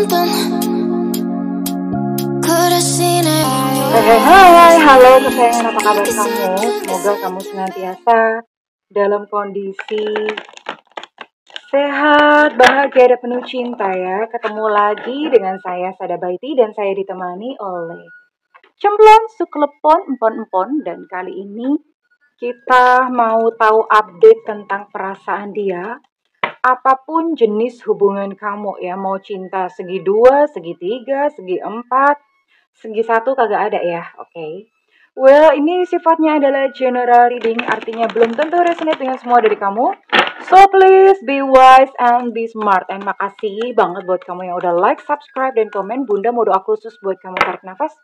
Hai, halo kesayangan, apa kabar kamu? Semoga kamu senantiasa dalam kondisi sehat, bahagia, dan penuh cinta ya. Ketemu lagi dengan saya, Sada Baiti, dan saya ditemani oleh Cemplon, Suklepon, Empon-empon. Dan kali ini kita mau tahu update tentang perasaan dia. Apapun jenis hubungan kamu ya, mau cinta segi 2, segi 3, segi 4, segi 1 kagak ada ya, oke. Well, ini sifatnya adalah general reading, artinya belum tentu resonate dengan semua dari kamu. So please be wise and be smart. And makasih banget buat kamu yang udah like, subscribe, dan komen. Bunda mau doa khusus buat kamu, tarik nafas.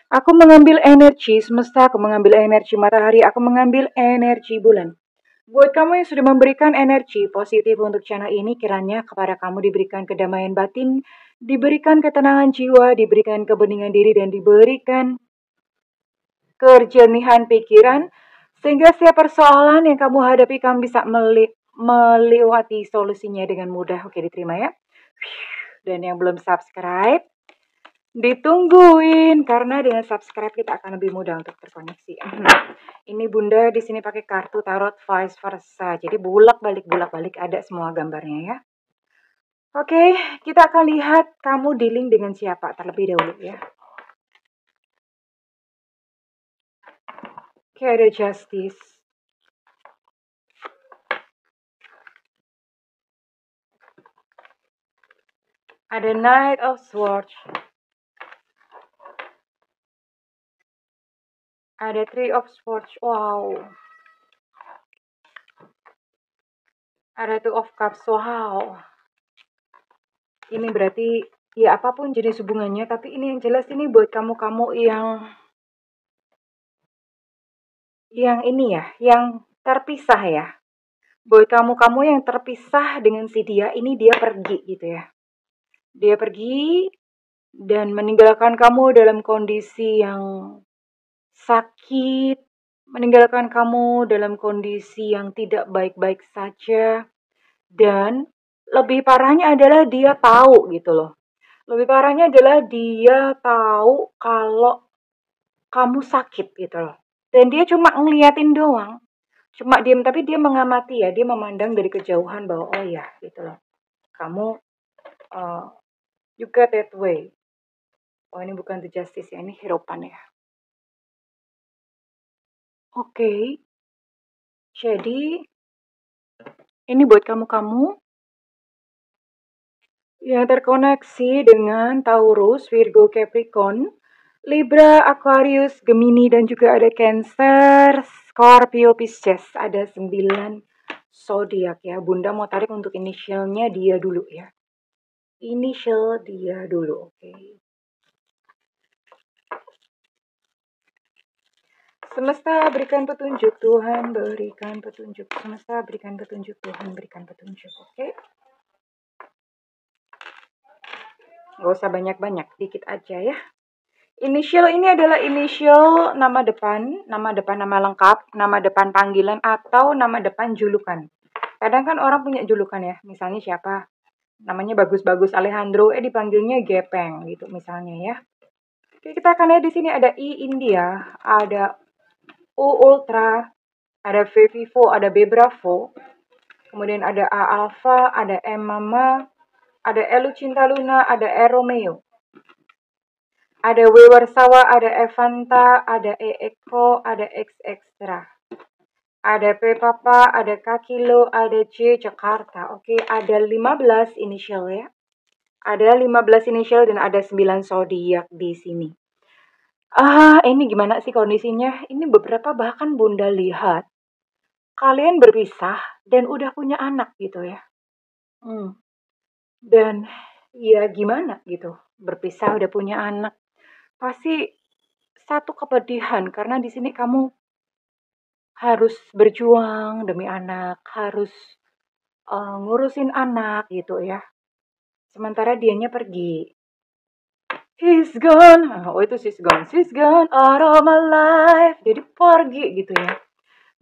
Aku mengambil energi semesta, aku mengambil energi matahari, aku mengambil energi bulan. Buat kamu yang sudah memberikan energi positif untuk channel ini, kiranya kepada kamu diberikan kedamaian batin, diberikan ketenangan jiwa, diberikan kebeningan diri, dan diberikan kejernihan pikiran, sehingga setiap persoalan yang kamu hadapi, kamu bisa melewati solusinya dengan mudah. Oke, diterima ya. Dan yang belum subscribe, ditungguin, karena dengan subscribe kita akan lebih mudah untuk terkoneksi. Ini Bunda di sini pakai kartu tarot vice versa. Jadi bolak-balik ada semua gambarnya ya. Oke, kita akan lihat kamu dealing dengan siapa terlebih dahulu ya. Oke, ada Justice. Ada Knight of Swords. Ada Three of Swords. Wow. Ada Two of Cups. Wow. Ini berarti ya apapun jenis hubungannya, tapi ini yang jelas ini buat kamu-kamu yang ini ya, yang terpisah ya. Buat kamu-kamu yang terpisah dengan si dia, ini dia pergi gitu ya. Dia pergi dan meninggalkan kamu dalam kondisi yang sakit, meninggalkan kamu dalam kondisi yang tidak baik-baik saja. Dan lebih parahnya adalah dia tahu gitu loh. Lebih parahnya adalah dia tahu kalau kamu sakit gitu loh. Dan dia cuma ngeliatin doang. Cuma diam, tapi dia mengamati ya. Dia memandang dari kejauhan bahwa oh ya gitu loh. Kamu you get that way. Oh ini bukan The Justice ya, ini Hierophant ya. Oke. Jadi ini buat kamu-kamu yang terkoneksi dengan Taurus, Virgo, Capricorn, Libra, Aquarius, Gemini, dan juga ada Cancer, Scorpio, Pisces. Ada 9 zodiak ya. Bunda mau tarik untuk inisialnya dia dulu ya. Inisial dia dulu, oke. Semesta berikan petunjuk, Tuhan berikan petunjuk. Semesta berikan petunjuk, Tuhan berikan petunjuk, oke. Gak usah banyak-banyak, dikit aja ya. Inisial ini adalah inisial nama depan, nama lengkap, nama depan panggilan, atau nama depan julukan. Kadang kan orang punya julukan ya, misalnya siapa? Namanya Bagus-Bagus Alejandro, dipanggilnya Gepeng gitu misalnya ya. Oke, kita akan lihat di sini ada I India, ada U Ultra, ada V Vivo, ada B Bravo, kemudian ada A Alpha, ada M Mama, ada Elu Cinta Luna, ada E Romeo, ada W Warsawa, ada Evanta, ada E Eko, ada X Extra, ada P Papa, ada K Kilo, ada J Jakarta. Oke, ada 15 inisial ya. Ada 15 inisial dan ada 9 zodiak di sini. Ini gimana sih kondisinya? Ini beberapa bahkan Bunda lihat kalian berpisah dan udah punya anak gitu ya. Dan ya gimana gitu, berpisah udah punya anak. Pasti satu kepedihan karena di sini kamu harus berjuang demi anak, harus ngurusin anak gitu ya. Sementara dianya pergi. He's gone. Oh itu she's gone out of my life. Jadi pergi gitu ya.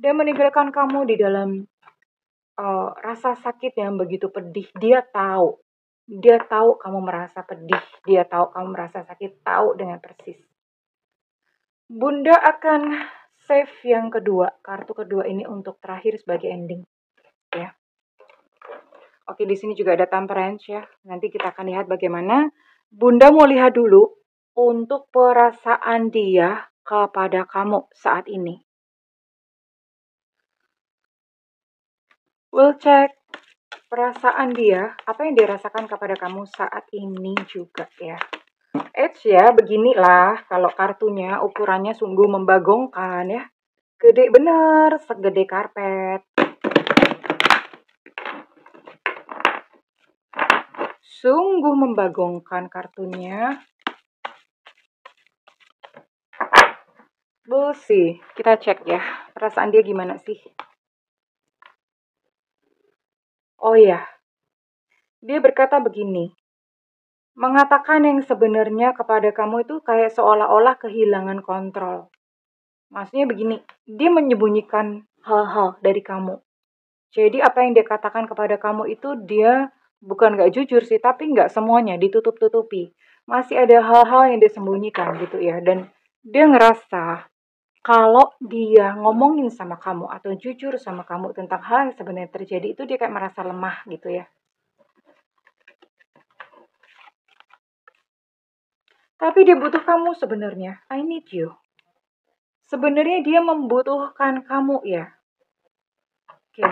Dia meninggalkan kamu di dalam rasa sakit yang begitu pedih. Dia tahu Dia tahu kamu merasa pedih, dia tahu kamu merasa sakit, tahu dengan persis. Bunda akan save yang kedua, kartu kedua ini untuk terakhir sebagai ending. Ya. Oke, di sini juga ada temperance ya. Nanti kita akan lihat bagaimana. Bunda mau lihat dulu untuk perasaan dia kepada kamu saat ini. We'll check perasaan dia, apa yang dia rasakan kepada kamu saat ini juga ya. Ya, beginilah kalau kartunya ukurannya sungguh membagongkan ya. Gede bener, segede karpet. Sungguh membagongkan kartunya. Sih, kita cek ya. Perasaan dia gimana sih? Oh ya, dia berkata begini. Mengatakan yang sebenarnya kepada kamu itu kayak seolah-olah kehilangan kontrol. Maksudnya begini, dia menyembunyikan hal-hal dari kamu. Jadi apa yang dia katakan kepada kamu itu dia bukan gak jujur sih, tapi gak semuanya ditutup-tutupi. Masih ada hal-hal yang dia sembunyikan gitu ya. Dan dia ngerasa kalau dia ngomongin sama kamu atau jujur sama kamu tentang hal yang sebenarnya terjadi itu dia kayak merasa lemah gitu ya. Tapi dia butuh kamu sebenarnya. I need you. Sebenarnya dia membutuhkan kamu ya. Oke.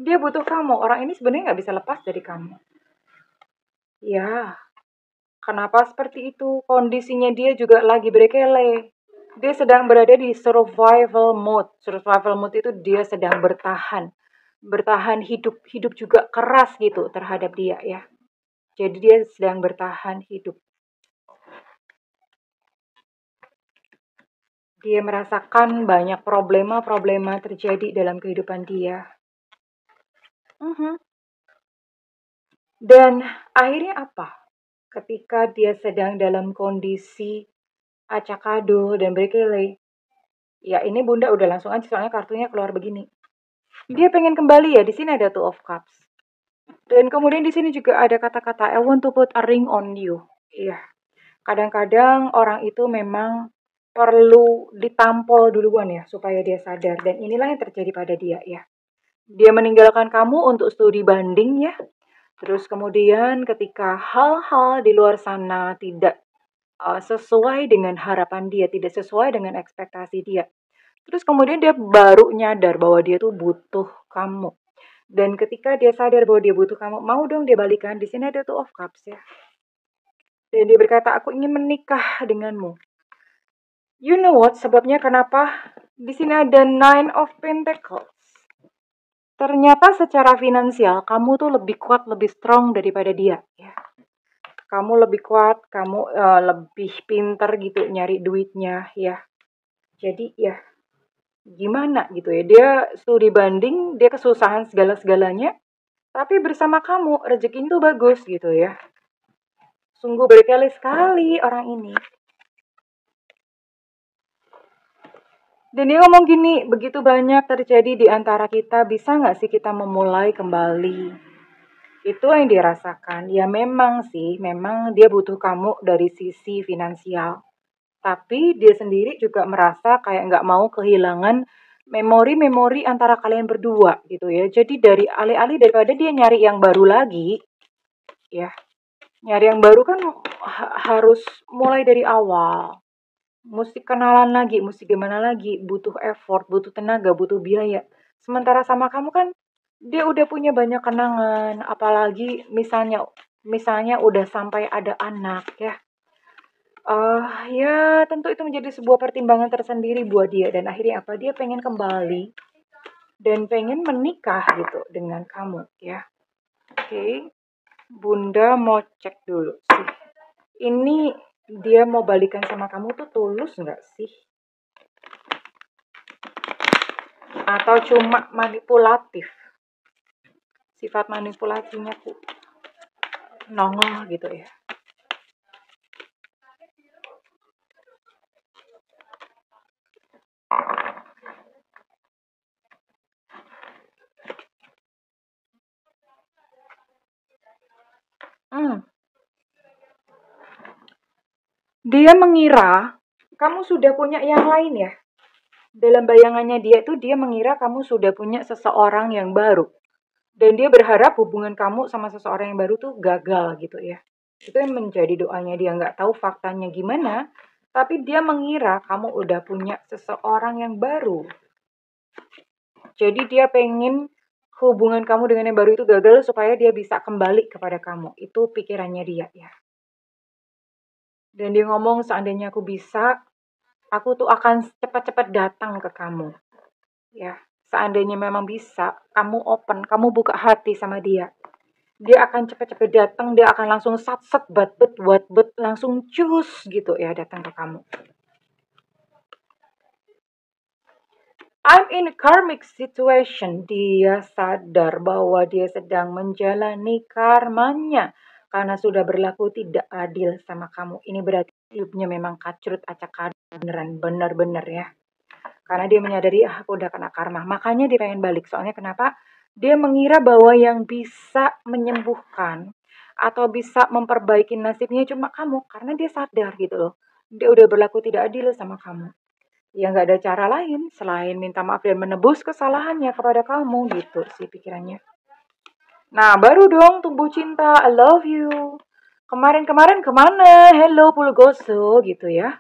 Dia butuh kamu. Orang ini sebenarnya nggak bisa lepas dari kamu. Ya. Kenapa seperti itu? Kondisinya dia juga lagi berkele. Dia sedang berada di survival mode. Survival mode itu dia sedang bertahan. Bertahan hidup. Hidup juga keras gitu terhadap dia ya. Jadi dia sedang bertahan hidup. Dia merasakan banyak problema-problema terjadi dalam kehidupan dia. Dan akhirnya apa? Ketika dia sedang dalam kondisi acak-adul dan berkele. Ya ini Bunda udah langsung aja soalnya kartunya keluar begini. Dia pengen kembali ya, di sini ada Two of Cups. Dan kemudian di sini juga ada kata-kata I want to put a ring on you. Iya. Kadang-kadang orang itu memang perlu ditampol duluan ya supaya dia sadar dan inilah yang terjadi pada dia ya. Dia meninggalkan kamu untuk studi banding ya. Terus kemudian ketika hal-hal di luar sana tidak sesuai dengan harapan dia, tidak sesuai dengan ekspektasi dia. Terus kemudian dia baru nyadar bahwa dia tuh butuh kamu. Dan ketika dia sadar bahwa dia butuh kamu, mau dong dia balikan. Di sini ada Two of Cups ya. Dan dia berkata, aku ingin menikah denganmu. You know what? Sebabnya kenapa? Di sini ada Nine of Pentacles. Ternyata secara finansial, kamu tuh lebih kuat, lebih strong daripada dia. Ya. Kamu lebih kuat, kamu lebih pinter gitu nyari duitnya ya. Jadi ya gimana gitu ya. Dia studi banding, dia kesusahan segala-segalanya. Tapi bersama kamu, rezeki itu bagus gitu ya. Sungguh berkali sekali orang ini. Dan dia ngomong gini, begitu banyak terjadi di antara kita, bisa nggak sih kita memulai kembali? Itu yang dirasakan. Ya memang sih, memang dia butuh kamu dari sisi finansial. Tapi dia sendiri juga merasa kayak nggak mau kehilangan memori-memori antara kalian berdua gitu ya. Jadi dari alih-alih daripada dia nyari yang baru lagi, ya nyari yang baru kan harus mulai dari awal. Mesti kenalan lagi, mesti gimana lagi, butuh effort, butuh tenaga, butuh biaya. Sementara sama kamu kan dia udah punya banyak kenangan, apalagi misalnya udah sampai ada anak ya. Ya tentu itu menjadi sebuah pertimbangan tersendiri buat dia dan akhirnya apa? Dia pengen kembali dan pengen menikah gitu dengan kamu ya. Oke. Bunda mau cek dulu sih. Ini dia mau balikan sama kamu tuh tulus nggak sih? Atau cuma manipulatif? Sifat manipulasinya tuh nongol gitu ya. Hmm. Dia mengira kamu sudah punya yang lain ya. Dalam bayangannya dia itu dia mengira kamu sudah punya seseorang yang baru. Dan dia berharap hubungan kamu sama seseorang yang baru tuh gagal gitu ya. Itu yang menjadi doanya dia, nggak tahu faktanya gimana. Tapi dia mengira kamu udah punya seseorang yang baru. Jadi dia pengen hubungan kamu dengan yang baru itu gagal supaya dia bisa kembali kepada kamu. Itu pikirannya dia ya. Dan dia ngomong seandainya aku bisa, aku tuh akan cepat-cepat datang ke kamu. Ya, seandainya memang bisa, kamu open, kamu buka hati sama dia. Dia akan cepat-cepat datang, dia akan langsung sat-set, bat-bet, wat-bet, langsung cus gitu ya datang ke kamu. I'm in a karmic situation. Dia sadar bahwa dia sedang menjalani karmanya karena sudah berlaku tidak adil sama kamu. Ini berarti hidupnya memang kacrut acak beneran, bener-bener ya. Karena dia menyadari, aku udah kena karma. Makanya dia pengen balik. Soalnya kenapa? Dia mengira bahwa yang bisa menyembuhkan atau bisa memperbaiki nasibnya cuma kamu. Karena dia sadar gitu loh. Dia udah berlaku tidak adil sama kamu. Ya nggak ada cara lain selain minta maaf dan menebus kesalahannya kepada kamu gitu sih pikirannya. Nah baru dong tumbuh cinta, I love you. Kemarin-kemarin kemana? Hello Pulgoso gitu ya.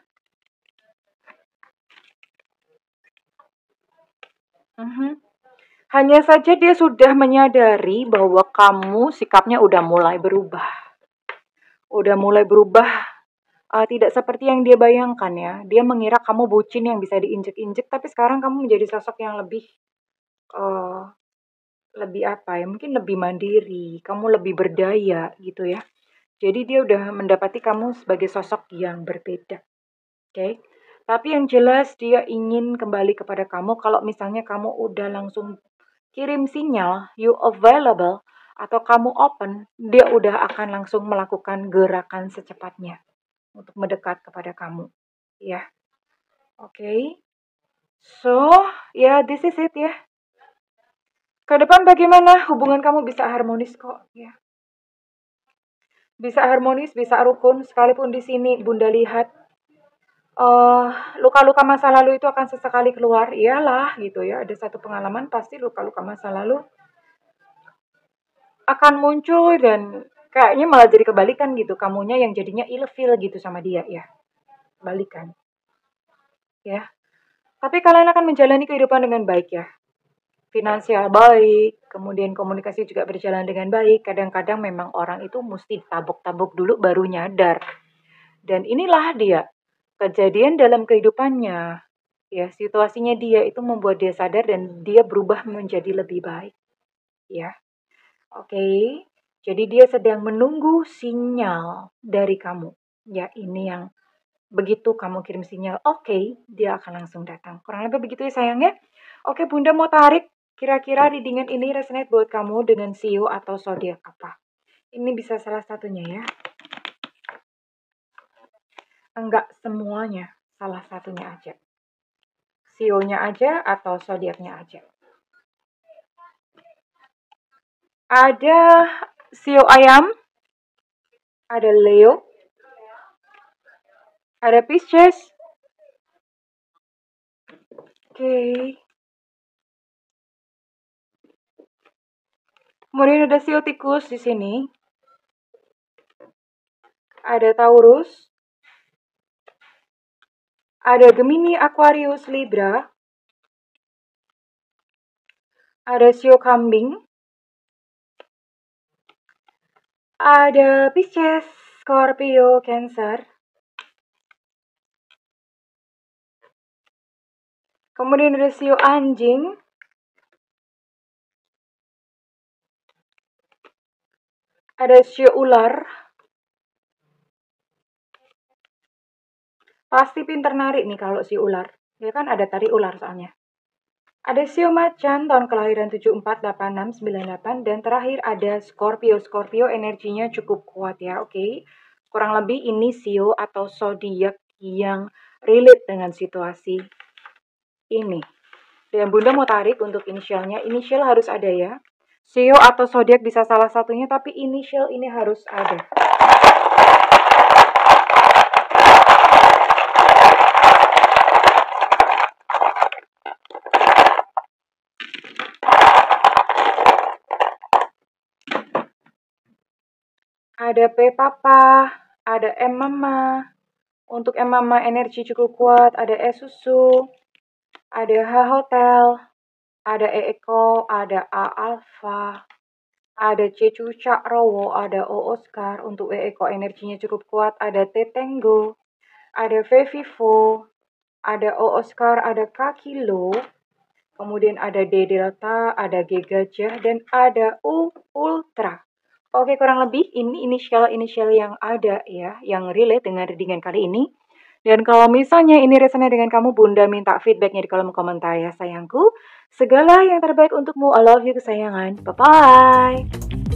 Hanya saja dia sudah menyadari bahwa kamu sikapnya udah mulai berubah. Udah mulai berubah, tidak seperti yang dia bayangkan ya. Dia mengira kamu bucin yang bisa diinjek-injek, tapi sekarang kamu menjadi sosok yang uh, lebih apa ya, mungkin lebih mandiri, kamu lebih berdaya gitu ya. Jadi dia udah mendapati kamu sebagai sosok yang berbeda. Oke. Tapi yang jelas dia ingin kembali kepada kamu kalau misalnya kamu udah langsung kirim sinyal you available atau kamu open, dia udah akan langsung melakukan gerakan secepatnya untuk mendekat kepada kamu. Ya, oke. Okay. So, ya this is it ya. Ke depan bagaimana hubungan kamu bisa harmonis kok ya. Bisa harmonis, bisa rukun, sekalipun di sini Bunda lihat luka-luka masa lalu itu akan sesekali keluar, iyalah gitu ya. Ada satu pengalaman pasti luka-luka masa lalu akan muncul dan kayaknya malah jadi kebalikan gitu. Kamunya yang jadinya ilfil gitu sama dia ya. Balikan. Ya. Tapi kalian akan menjalani kehidupan dengan baik ya. Finansial baik, kemudian komunikasi juga berjalan dengan baik. Kadang-kadang memang orang itu mesti tabok-tabok dulu baru nyadar. Dan inilah dia, kejadian dalam kehidupannya. Ya, situasinya dia itu membuat dia sadar dan dia berubah menjadi lebih baik. Ya. Oke. Jadi dia sedang menunggu sinyal dari kamu. Ya, ini yang begitu kamu kirim sinyal, oke, dia akan langsung datang. Kurang lebih begitu ya sayangnya. Oke, Bunda mau tarik. Kira-kira readingan ini resonate buat kamu dengan Sio atau zodiak apa? Ini bisa salah satunya ya. Enggak semuanya, salah satunya aja. Sionya aja atau zodiaknya aja. Ada Sio ayam, ada Leo, ada Pisces. Oke. Kemudian ada Sio tikus di sini. Ada Taurus. Ada Gemini, Aquarius, Libra. Ada Sio kambing. Ada Pisces, Scorpio, Cancer. Kemudian ada Sio anjing. Ada Sio ular. Pasti pinter narik nih kalau Sio ular. Ya kan ada tari ular soalnya. Ada Sio macan tahun kelahiran 74, 86, 98 dan terakhir ada Scorpio. Scorpio energinya cukup kuat ya, oke. Kurang lebih ini Sio atau zodiak yang relate dengan situasi ini. Dan Bunda mau tarik untuk inisialnya. Inisial harus ada ya. Sio atau zodiak bisa salah satunya, tapi inisial ini harus ada. Ada P papa, ada M mama. Untuk M mama energi cukup kuat, ada E susu, ada H hotel, ada E eko, ada A alfa, ada C cucak rowo, ada O Oscar. Untuk E eko energinya cukup kuat, ada T Tango, ada V Vivo, ada O Oscar, ada K kilo, kemudian ada D delta, ada G gajah, dan ada U ultra. Oke, kurang lebih ini inisial-inisial yang ada ya, yang relate dengan readingan kali ini. Dan kalau misalnya ini resonate dengan kamu, Bunda minta feedbacknya di kolom komentar ya sayangku. Segala yang terbaik untukmu. I love you kesayangan. Bye-bye.